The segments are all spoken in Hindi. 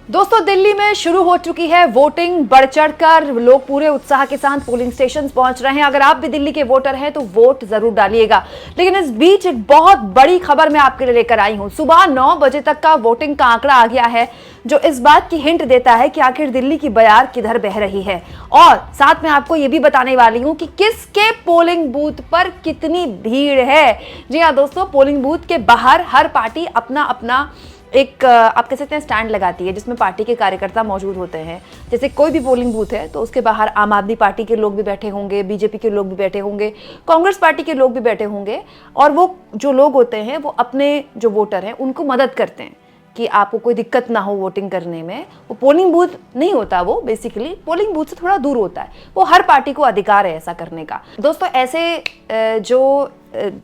दोस्तों, दिल्ली में शुरू हो चुकी है वोटिंग। बढ़ चढ़कर लोग पूरे उत्साह के साथ पोलिंग स्टेशन पहुंच रहे हैं। अगर आप भी दिल्ली के वोटर हैं तो वोट जरूर डालिएगा। लेकिन इस बीच एक बहुत बड़ी खबर मैं आपके लिए लेकर आई हूं। सुबह 9 बजे तक का वोटिंग का आंकड़ा आ गया है, जो इस बात की हिंट देता है कि आखिर दिल्ली की बयार किधर बह रही है। और साथ में आपको यह भी बताने वाली हूं कि किसके पोलिंग बूथ पर कितनी भीड़ है। जी हाँ दोस्तों, पोलिंग बूथ के बाहर हर पार्टी अपना अपना एक आप कह सकते हैं स्टैंड लगाती है, जिसमें पार्टी के कार्यकर्ता मौजूद होते हैं। जैसे कोई भी पोलिंग बूथ है तो उसके बाहर आम आदमी पार्टी के लोग भी बैठे होंगे, बीजेपी के लोग भी बैठे होंगे, कांग्रेस पार्टी के लोग भी बैठे होंगे। और वो जो लोग होते हैं वो अपने जो वोटर हैं उनको मदद करते हैं कि आपको कोई दिक्कत ना हो वोटिंग करने में। वो पोलिंग बूथ नहीं होता, वो बेसिकली पोलिंग बूथ से थोड़ा दूर होता है। वो हर पार्टी को अधिकार है ऐसा करने का। दोस्तों, ऐसे जो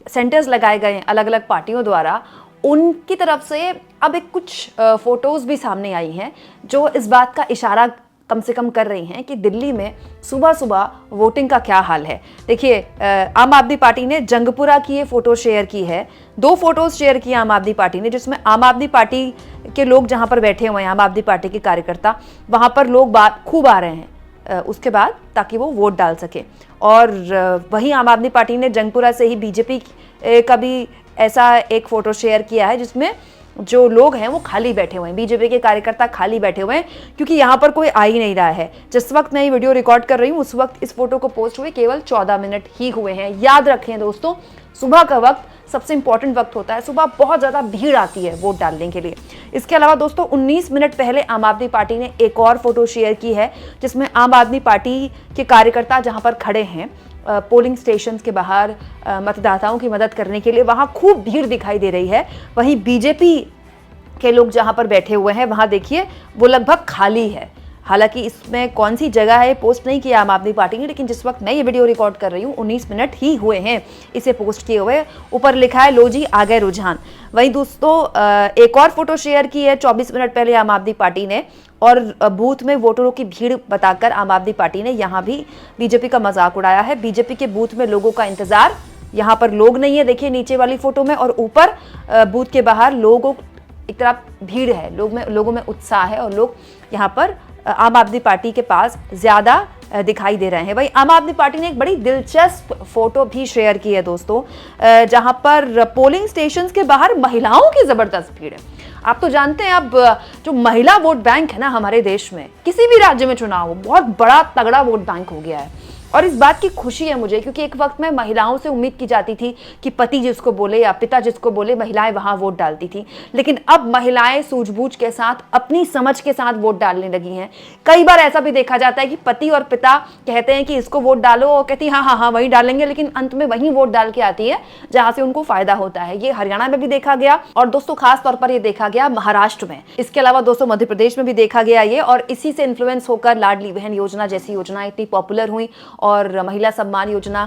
सेंटर्स लगाए गए हैं अलग अलग पार्टियों द्वारा, उनकी तरफ से अब एक कुछ फोटोज भी सामने आई हैं जो इस बात का इशारा कम से कम कर रही हैं कि दिल्ली में सुबह सुबह वोटिंग का क्या हाल है। देखिए, आम आदमी पार्टी ने जंगपुरा की ये फोटो शेयर की है। 2 फोटोज शेयर की आम आदमी पार्टी ने, जिसमें आम आदमी पार्टी के लोग जहां पर बैठे हुए हैं, आम आदमी पार्टी के कार्यकर्ता, वहां पर लोग खूब आ रहे हैं उसके बाद, ताकि वो वोट डाल सके। और वहीं आम आदमी पार्टी ने जंगपुरा से ही बीजेपी का भी ऐसा एक फोटो शेयर किया है, जिसमें जो लोग हैं वो खाली बैठे हुए हैं, बीजेपी के कार्यकर्ता खाली बैठे हुए हैं, क्योंकि यहाँ पर कोई आ ही नहीं रहा है। जिस वक्त मैं ये वीडियो रिकॉर्ड कर रही हूँ उस वक्त इस फोटो को पोस्ट हुए केवल 14 मिनट ही हुए हैं। याद रखें दोस्तों, सुबह का वक्त सबसे इंपॉर्टेंट वक्त होता है। सुबह बहुत ज्यादा भीड़ आती है वोट डालने के लिए। इसके अलावा दोस्तों, 19 मिनट पहले आम आदमी पार्टी ने एक और फोटो शेयर की है, जिसमें आम आदमी पार्टी के कार्यकर्ता जहां पर खड़े हैं पोलिंग स्टेशन के बाहर मतदाताओं की मदद करने के लिए, वहां खूब भीड़ दिखाई दे रही है। वहीं बीजेपी के लोग जहां पर बैठे हुए हैं वहां देखिए वो लगभग खाली है। हालांकि इसमें कौन सी जगह है पोस्ट नहीं किया आम आदमी पार्टी ने, लेकिन जिस वक्त मैं ये वीडियो रिकॉर्ड कर रही हूँ 19 मिनट ही हुए हैं इसे पोस्ट किए हुए। ऊपर लिखा है, लो जी आ गए रुझान। वहीं दोस्तों, एक और फोटो शेयर की है 24 मिनट पहले आम आदमी पार्टी ने, और बूथ में वोटरों की भीड़ बताकर आम आदमी पार्टी ने यहाँ भी बीजेपी का मजाक उड़ाया है। बीजेपी के बूथ में लोगों का इंतजार, यहाँ पर लोग नहीं है, देखिए नीचे वाली फोटो में, और ऊपर बूथ के बाहर लोगों एक तरफ भीड़ है, लोगों में उत्साह है, और लोग यहाँ पर आम आदमी पार्टी के पास ज्यादा दिखाई दे रहे हैं। वही आम आदमी पार्टी ने एक बड़ी दिलचस्प फोटो भी शेयर की है दोस्तों, जहां पर पोलिंग स्टेशंस के बाहर महिलाओं की जबरदस्त भीड़ है। आप तो जानते हैं अब जो महिला वोट बैंक है ना हमारे देश में, किसी भी राज्य में चुनाव हो, बहुत बड़ा तगड़ा वोट बैंक हो गया है। और इस बात की खुशी है मुझे, क्योंकि एक वक्त में महिलाओं से उम्मीद की जाती थी कि पति जिसको बोले या पिता जिसको बोले महिलाएं वहां वोट डालती थी। लेकिन अब महिलाएं सूझबूझ के साथ, अपनी समझ के साथ वोट डालने लगी हैं। कई बार ऐसा भी देखा जाता है कि पति और पिता कहते हैं कि इसको वोट डालो, और कहती हाँ हाँ हाँ वही डालेंगे, लेकिन अंत में वही वोट डाल के आती है जहां से उनको फायदा होता है। ये हरियाणा में भी देखा गया, और दोस्तों खास तौर पर यह देखा गया महाराष्ट्र में। इसके अलावा दोस्तों मध्य प्रदेश में भी देखा गया ये, और इसी से इन्फ्लुएंस होकर लाडली बहन योजना जैसी योजना इतनी पॉपुलर हुई। और महिला सम्मान योजना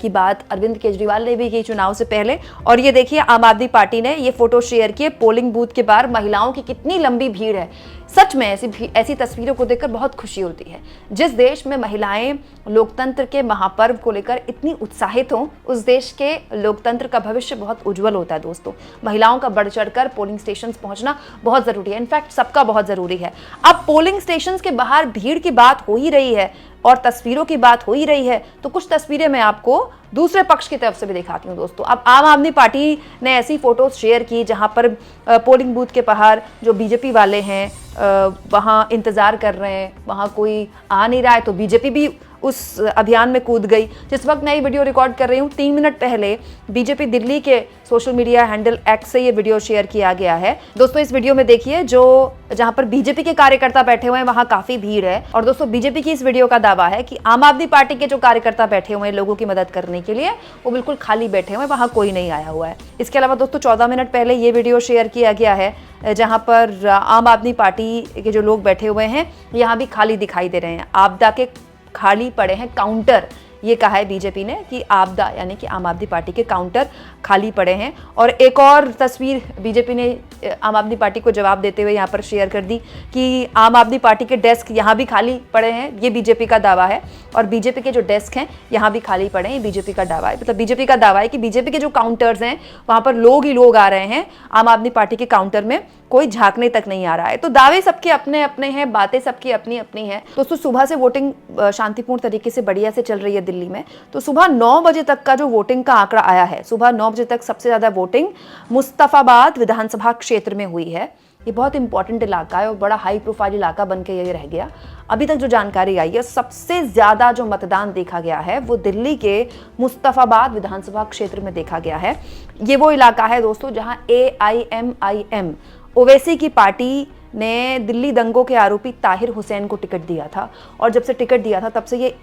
की बात अरविंद केजरीवाल ने भी की चुनाव से पहले। और ये देखिए, आम आदमी पार्टी ने ये फोटो शेयर की, पोलिंग बूथ के बाहर महिलाओं की कितनी लंबी भीड़ है। सच में ऐसी तस्वीरों को देखकर बहुत खुशी होती है। जिस देश में महिलाएं लोकतंत्र के महापर्व को लेकर इतनी उत्साहित हों, उस देश के लोकतंत्र का भविष्य बहुत उज्जवल होता है दोस्तों। महिलाओं का बढ़ चढ़कर पोलिंग स्टेशन पहुंचना बहुत जरूरी है, इनफैक्ट सबका बहुत जरूरी है। अब पोलिंग स्टेशन के बाहर भीड़ की बात हो ही रही है और तस्वीरों की बात हो ही रही है, तो कुछ तस्वीरें मैं आपको दूसरे पक्ष की तरफ से भी दिखाती हूँ दोस्तों। अब आम आदमी पार्टी ने ऐसी फोटोज शेयर की जहां पर पोलिंग बूथ के बाहर जो बीजेपी वाले हैं वहां इंतजार कर रहे हैं, वहां कोई आ नहीं रहा है, तो बीजेपी भी उस अभियान में कूद गई। जिस वक्त मैं ये वीडियो रिकॉर्ड कर रही हूँ 3 मिनट पहले बीजेपी दिल्ली के सोशल मीडिया हैंडल एक्स से ये वीडियो शेयर किया गया है। दोस्तों इस वीडियो में देखिए, जो जहां पर बीजेपी के कार्यकर्ता बैठे हुए हैं वहां काफी भीड़ है। और दोस्तों बीजेपी की इस वीडियो का दावा है कि आम आदमी पार्टी के जो कार्यकर्ता बैठे हुए हैं लोगों की मदद करने के लिए, वो बिल्कुल खाली बैठे हुए हैं, वहां कोई नहीं आया हुआ है। इसके अलावा दोस्तों 14 मिनट पहले ये वीडियो शेयर किया गया है जहां पर आम आदमी पार्टी के जो लोग बैठे हुए हैं यहाँ भी खाली दिखाई दे रहे हैं। आपदा के खाली पड़े हैं काउंटर, ये कहा है बीजेपी ने कि आपदा यानी कि आम आदमी पार्टी के काउंटर खाली पड़े हैं। और एक और तस्वीर बीजेपी ने आम आदमी पार्टी को जवाब देते हुए यहाँ पर शेयर कर दी कि आम आदमी पार्टी के डेस्क यहाँ भी खाली पड़े हैं, ये बीजेपी का दावा है। और बीजेपी के जो डेस्क हैं यहाँ भी खाली पड़े हैं, ये बीजेपी का दावा है। मतलब बीजेपी का दावा है कि बीजेपी के जो काउंटर्स हैं वहाँ पर लोग ही लोग आ रहे हैं, आम आदमी पार्टी के काउंटर में कोई झांकने तक नहीं आ रहा है। तो दावे सबके अपने अपने हैं, बातें सबकी अपनी अपनी हैं। दोस्तों सुबह से वोटिंग शांतिपूर्ण तरीके से बढ़िया से चल रही है दिल्ली में। तो सुबह 9 बजे तक का जो वोटिंग का आंकड़ा आया है, सुबह 9 बजे तक सबसे ज्यादा वोटिंग मुस्तफाबाद विधानसभा क्षेत्र में हुई है। ये बहुत इंपॉर्टेंट इलाका है और बड़ा हाई प्रोफाइल इलाका बन के ये रह गया। अभी तक जो जानकारी आई है, सबसे ज्यादा जो मतदान देखा गया है वो दिल्ली के मुस्तफाबाद विधानसभा क्षेत्र में देखा गया है। ये वो इलाका है दोस्तों जहां AIMIM ओवैसी की पार्टी ने दिल्ली दंगों के आरोपी ताहिर हुसैन को टिकट दिया था। और जब से टिकट दिया था तब से ये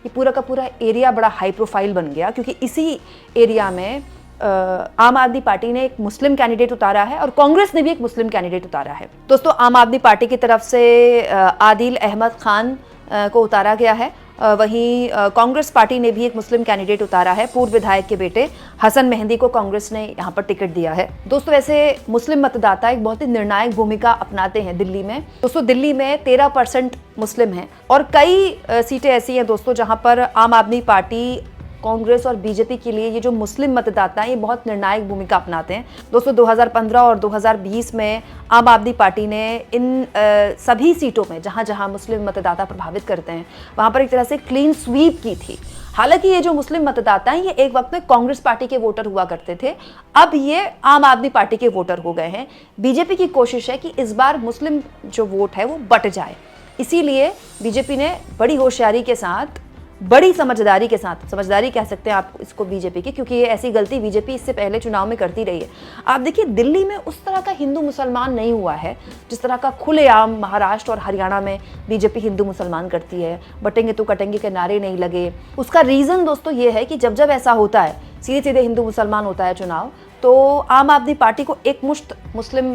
पूरा का पूरा एरिया बड़ा हाई प्रोफाइल बन गया, क्योंकि इसी एरिया में आम आदमी पार्टी ने एक मुस्लिम कैंडिडेट उतारा है और कांग्रेस ने भी एक मुस्लिम कैंडिडेट उतारा है। दोस्तों आम आदमी पार्टी की तरफ से आदिल अहमद खान को उतारा गया है। वहीं कांग्रेस पार्टी ने भी एक मुस्लिम कैंडिडेट उतारा है, पूर्व विधायक के बेटे हसन मेहंदी को कांग्रेस ने यहां पर टिकट दिया है। दोस्तों वैसे मुस्लिम मतदाता एक बहुत ही निर्णायक भूमिका अपनाते हैं दिल्ली में। दोस्तों दिल्ली में 13% मुस्लिम हैं और कई सीटें ऐसी हैं दोस्तों जहां पर आम आदमी पार्टी, कांग्रेस और बीजेपी के लिए ये जो मुस्लिम मतदाता हैं ये बहुत निर्णायक भूमिका अपनाते हैं। दोस्तों 2015 और 2020 में आम आदमी पार्टी ने इन सभी सीटों में जहां जहां मुस्लिम मतदाता प्रभावित करते हैं वहां पर एक तरह से क्लीन स्वीप की थी। हालांकि ये जो मुस्लिम मतदाता हैं ये एक वक्त में कांग्रेस पार्टी के वोटर हुआ करते थे, अब ये आम आदमी पार्टी के वोटर हो गए हैं। बीजेपी की कोशिश है कि इस बार मुस्लिम जो वोट है वो बट जाए, इसीलिए बीजेपी ने बड़ी होशियारी के साथ, बड़ी समझदारी के साथ, समझदारी कह सकते हैं आप इसको बीजेपी की, क्योंकि ये ऐसी गलती बीजेपी इससे पहले चुनाव में करती रही है। आप देखिए दिल्ली में उस तरह का हिंदू मुसलमान नहीं हुआ है जिस तरह का खुलेआम महाराष्ट्र और हरियाणा में बीजेपी हिंदू मुसलमान करती है। बटेंगे तो कटेंगे के नारे नहीं लगे। उसका रीज़न दोस्तों ये है कि जब जब ऐसा होता है, सीधे सीधे हिंदू मुसलमान होता है चुनाव, तो आम आदमी पार्टी को एक मुश्त मुस्लिम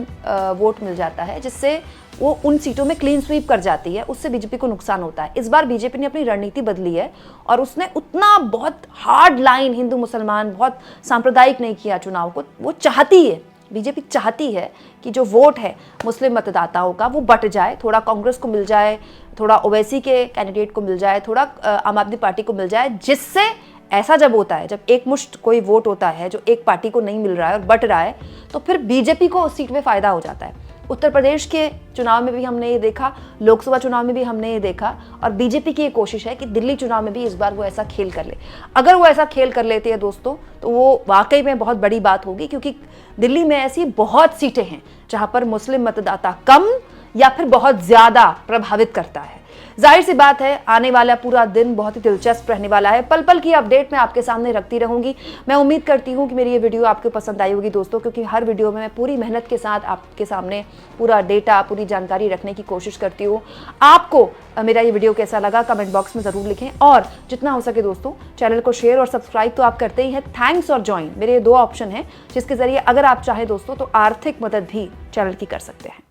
वोट मिल जाता है, जिससे वो उन सीटों में क्लीन स्वीप कर जाती है, उससे बीजेपी को नुकसान होता है। इस बार बीजेपी ने अपनी रणनीति बदली है और उसने उतना बहुत हार्ड लाइन हिंदू मुसलमान, बहुत सांप्रदायिक नहीं किया चुनाव को। वो चाहती है, बीजेपी चाहती है कि जो वोट है मुस्लिम मतदाताओं का वो बट जाए, थोड़ा कांग्रेस को मिल जाए, थोड़ा ओवैसी के कैंडिडेट को मिल जाए, थोड़ा आम आदमी पार्टी को मिल जाए, जिससे ऐसा जब होता है, जब एक मुश्त कोई वोट होता है जो एक पार्टी को नहीं मिल रहा है और बट रहा है, तो फिर बीजेपी को उस सीट में फायदा हो जाता है। उत्तर प्रदेश के चुनाव में भी हमने ये देखा, लोकसभा चुनाव में भी हमने ये देखा, और बीजेपी की ये कोशिश है कि दिल्ली चुनाव में भी इस बार वो ऐसा खेल कर ले। अगर वो ऐसा खेल कर लेते हैं दोस्तों तो वो वाकई में बहुत बड़ी बात होगी, क्योंकि दिल्ली में ऐसी बहुत सीटें हैं जहां पर मुस्लिम मतदाता कम या फिर बहुत ज्यादा प्रभावित करता है। जाहिर सी बात है आने वाला पूरा दिन बहुत ही दिलचस्प रहने वाला है। पल पल की अपडेट मैं आपके सामने रखती रहूंगी। मैं उम्मीद करती हूं कि मेरी ये वीडियो आपको पसंद आई होगी दोस्तों, क्योंकि हर वीडियो में मैं पूरी मेहनत के साथ आपके सामने पूरा डेटा, पूरी जानकारी रखने की कोशिश करती हूँ। आपको मेरा ये वीडियो कैसा लगा कमेंट बॉक्स में ज़रूर लिखें, और जितना हो सके दोस्तों चैनल को शेयर और सब्सक्राइब तो आप करते ही हैं। थैंक्स और ज्वाइन, मेरे ये 2 ऑप्शन हैं जिसके जरिए अगर आप चाहें दोस्तों तो आर्थिक मदद भी चैनल की कर सकते हैं।